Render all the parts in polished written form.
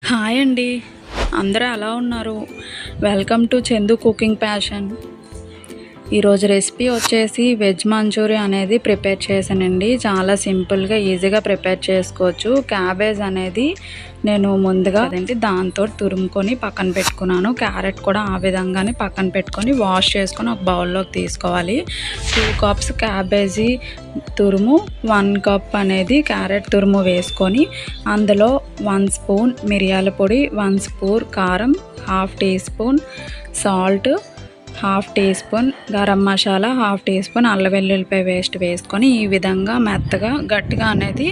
Hi అండి. అందరూ ఎలా ఉన్నారు? Welcome to Chandu cooking passion. ఈరోజు రెసిపీ వచ్చేసి వెజ్ మంచూరియా అనేది ప్రిపేర్ చేశానండి. చాలా సింపుల్గా ఈజీగా ప్రిపేర్ చేసుకోవచ్చు. క్యాబేజ్ అనేది నేను ముందుగా దాంతో తురుముకొని పక్కన పెట్టుకున్నాను. క్యారెట్ కూడా ఆ విధంగానే పక్కన పెట్టుకొని వాష్ చేసుకొని ఒక బౌల్లోకి తీసుకోవాలి. 2 కప్స్ క్యాబేజీ తురుము, 1 కప్ అనేది క్యారెట్ తురుము వేసుకొని అందులో 1 స్పూన్ మిరియాల పొడి, 1 స్పూన్ కారం, 1/2 teaspoon salt, 1/2 teaspoon garam masala, 1/2 teaspoon అల్లం వెల్లుల్లిపాయ పేస్ట్ వేసుకొని ఈ విధంగా మెత్తగా గట్టిగా అనేది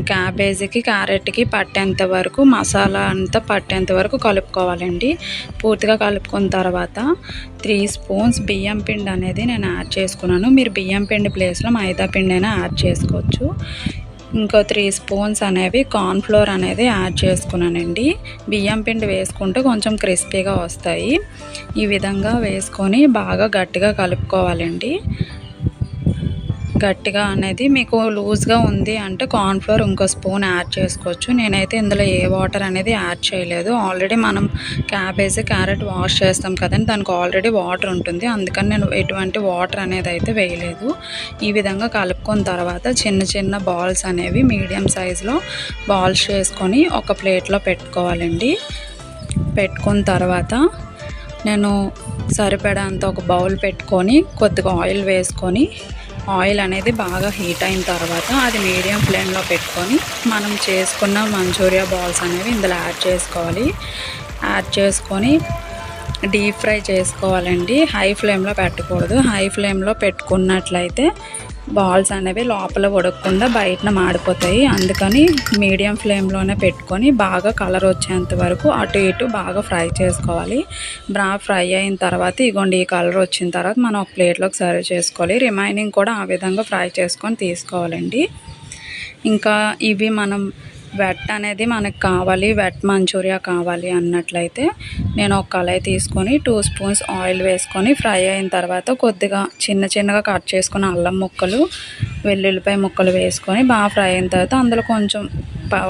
క్యాబేజీకి క్యారెట్కి పట్టేంత వరకు మసాలా అంతా పట్టేంత వరకు కలుపుకోవాలండి. పూర్తిగా కలుపుకున్న తర్వాత 3 స్పూన్స్ బియ్యం పిండి అనేది నేను యాడ్ చేసుకున్నాను. మీరు బియ్యం పిండి ప్లేస్లో మైదా పిండి అయినా యాడ్ చేసుకోవచ్చు. ఇంకో 3 స్పూన్స్ అనేవి కార్న్ఫ్లోర్ అనేది యాడ్ చేసుకున్నానండి. బియ్యం పిండి వేసుకుంటే కొంచెం క్రిస్పీగా వస్తాయి. ఈ విధంగా వేసుకొని బాగా గట్టిగా కలుపుకోవాలండి. గట్టిగా అనేది మీకు లూజ్గా ఉంది అంటే కార్న్ఫ్లోర్ ఇంకో స్పూన్ యాడ్ చేసుకోవచ్చు. నేనైతే ఇందులో ఏ వాటర్ అనేది యాడ్ చేయలేదు. ఆల్రెడీ మనం క్యాబేజీ క్యారెట్ వాష్ చేస్తాం కదండి, దానికి ఆల్రెడీ వాటర్ ఉంటుంది. అందుకని నేను ఎటువంటి వాటర్ అనేది అయితే వేయలేదు. ఈ విధంగా కలుపుకున్న తర్వాత చిన్న చిన్న బాల్స్ అనేవి మీడియం సైజులో బాల్స్ చేసుకొని ఒక ప్లేట్లో పెట్టుకోవాలండి. పెట్టుకున్న తర్వాత నేను సరిపడంత ఒక బౌల్ పెట్టుకొని కొద్దిగా ఆయిల్ వేసుకొని ఆయిల్ అనేది బాగా హీట్ అయిన తర్వాత అది మీడియం ఫ్లేమ్లో పెట్టుకొని మనం చేసుకున్న మంచూరియా బాల్స్ అనేవి ఇందులో యాడ్ చేసుకోవాలి. యాడ్ చేసుకొని డీప్ ఫ్రై చేసుకోవాలండి. హై ఫ్లేమ్లో పెట్టకూడదు. హై ఫ్లేమ్లో పెట్టుకున్నట్లయితే బాల్స్ అనేవి లోపల ఉడకకుండా బయటన మాడిపోతాయి. అందుకని మీడియం ఫ్లేమ్లోనే పెట్టుకొని బాగా కలర్ వచ్చేంత వరకు అటు ఇటు బాగా ఫ్రై చేసుకోవాలి. బాగా ఫ్రై అయిన తర్వాత ఇగోండి ఈ కలర్ వచ్చిన తర్వాత మనం ఒక ప్లేట్లోకి సర్వ్ చేసుకోవాలి. రిమైనింగ్ కూడా ఆ విధంగా ఫ్రై చేసుకొని తీసుకోవాలండి. ఇంకా ఇవి మనం వెట్ అనేది మనకు కావాలి, వెట్ మంచూరియా కావాలి అన్నట్లయితే నేను ఒక కళాయి తీసుకొని 2 స్పూన్స్ ఆయిల్ వేసుకొని ఫ్రై అయిన తర్వాత కొద్దిగా చిన్నగా కట్ చేసుకున్న అల్లం ముక్కలు, వెల్లుల్లిపాయ ముక్కలు వేసుకొని బాగా ఫ్రై అయిన తర్వాత అందులో కొంచెం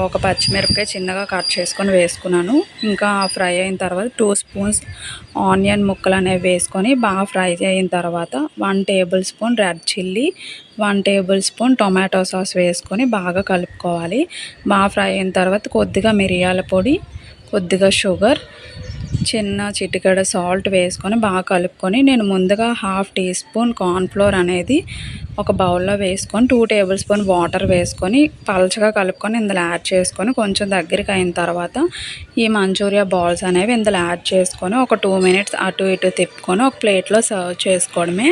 ఒక పచ్చిమిరపకాయ చిన్నగా కట్ చేసుకొని వేసుకున్నాను. ఇంకా ఫ్రై అయిన తర్వాత 2 స్పూన్స్ ఆనియన్ ముక్కలు అనేవి వేసుకొని బాగా ఫ్రై అయిన తర్వాత 1 table spoon red chilli, 1 table spoon tomato sauce వేసుకొని బాగా కలుపుకోవాలి. బాగా ఫ్రై అయిన తర్వాత కొద్దిగా మిరియాల పొడి, కొద్దిగా షుగర్, చిన్న చిటికెడ సాల్ట్ వేసుకొని బాగా కలుపుకొని నేను ముందుగా 1/2 టీ స్పూన్ కార్న్ఫ్లోర్ అనేది ఒక బౌల్లో వేసుకొని 2 టేబుల్ స్పూన్ వాటర్ వేసుకొని పలచగా కలుపుకొని ఇందులో యాడ్ చేసుకొని కొంచెం దగ్గరికి అయిన తర్వాత ఈ మంచూరియా బాల్స్ అనేవి ఇందులో యాడ్ చేసుకొని ఒక 2 మినిట్స్ అటు ఇటు తిప్పుకొని ఒక ప్లేట్లో సర్వ్ చేసుకోవడమే.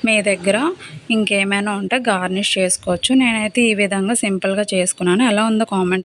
మీ దగ్గర ఇంకేమైనా ఉంటే గార్నిష్ చేసుకోవచ్చు. నేనైతే ఈ విధంగా సింపుల్గా చేసుకున్నాను. ఎలా ఉందో కామెంట్